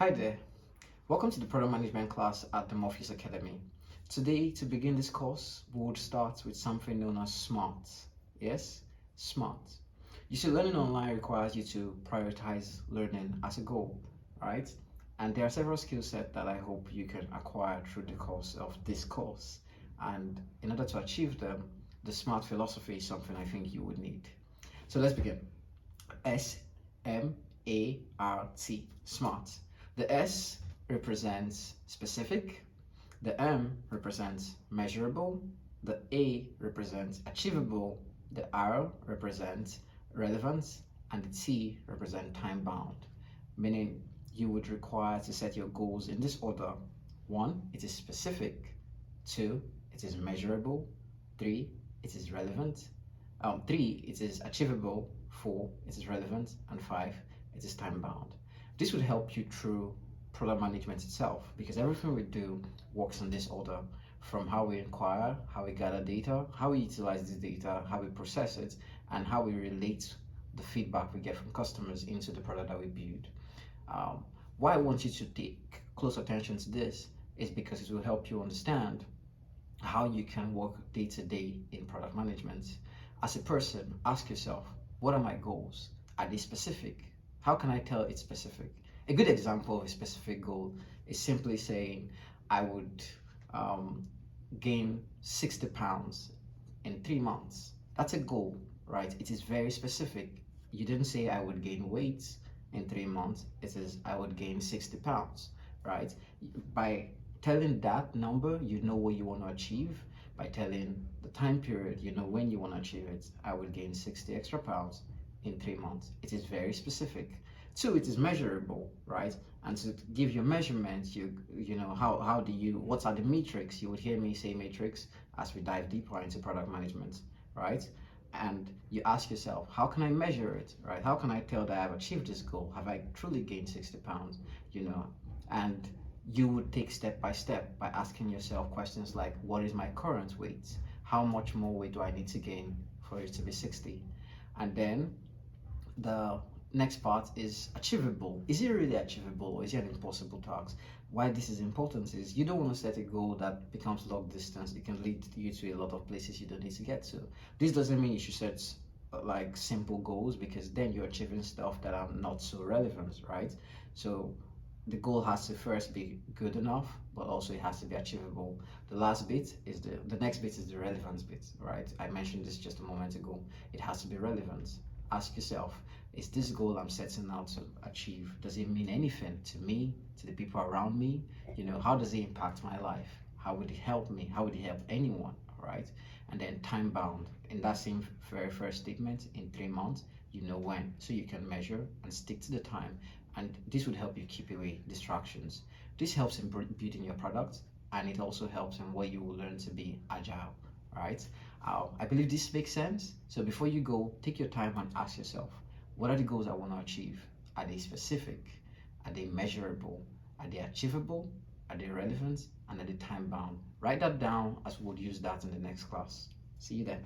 Hi there, welcome to the product management class at the Morpheus Academy. Today, to begin this course, we would start with something known as SMART. Yes, SMART. You see, learning online requires you to prioritize learning as a goal, right? And there are several skill sets that I hope you can acquire through the course of this course. And in order to achieve them, the SMART philosophy is something I think you would need. So let's begin. SMART, SMART. The S represents specific, the M represents measurable, the A represents achievable, the R represents relevance, and the T represents time bound, meaning you would require to set your goals in this order. 1, it is specific. 2, it is measurable. 3, it is relevant. 3, it is achievable. 4, it is relevant. And 5, it is time bound. This would help you through product management itself, because everything we do works in this order, from how we inquire, how we gather data, how we utilize this data, how we process it, and how we relate the feedback we get from customers into the product that we build. Why I want you to take close attention to this is because it will help you understand how you can work day to day in product management. As a person, ask yourself, what are my goals? Are they specific? How can I tell it's specific? A good example of a specific goal is simply saying, I would gain 60 pounds in 3 months. That's a goal, right? It is very specific. You didn't say I would gain weight in 3 months. It is I would gain 60 pounds, right? By telling that number, you know what you want to achieve. By telling the time period, you know when you want to achieve it. I would gain 60 extra pounds in 3 months. It is very specific. 2, it is measurable, right? And to give you measurements, you know how do you, what are the metrics? You would hear me say metrics as we dive deeper into product management, right? And you ask yourself, how can I measure it, right? How can I tell that I've achieved this goal? Have I truly gained 60 pounds, And you would take step by step by asking yourself questions like, what is my current weight? How much more weight do I need to gain for it to be 60? And then the next part is achievable. Is it really achievable, or is it an impossible task? Why this is important is you don't want to set a goal that becomes long distance. It can lead you to a lot of places you don't need to get to. This doesn't mean you should set like simple goals, because then you're achieving stuff that are not so relevant, right? So the goal has to first be good enough, but also it has to be achievable. The last bit is the next bit is the relevance bit, right? I mentioned this just a moment ago. It has to be relevant. Ask yourself, is this goal I'm setting out to achieve, does it mean anything to me, to the people around me? How does it impact my life? How would it help me? How would it help anyone, right? And then time bound. In that same very first statement, in 3 months, you know when, so you can measure and stick to the time. And this would help you keep away distractions. This helps in building your product, and it also helps in where you will learn to be agile, right? I believe this makes sense. So before you go, take your time and ask yourself, what are the goals I want to achieve? Are they specific? Are they measurable? Are they achievable? Are they relevant? And are they time bound? Write that down, as we would use that in the next class. See you then.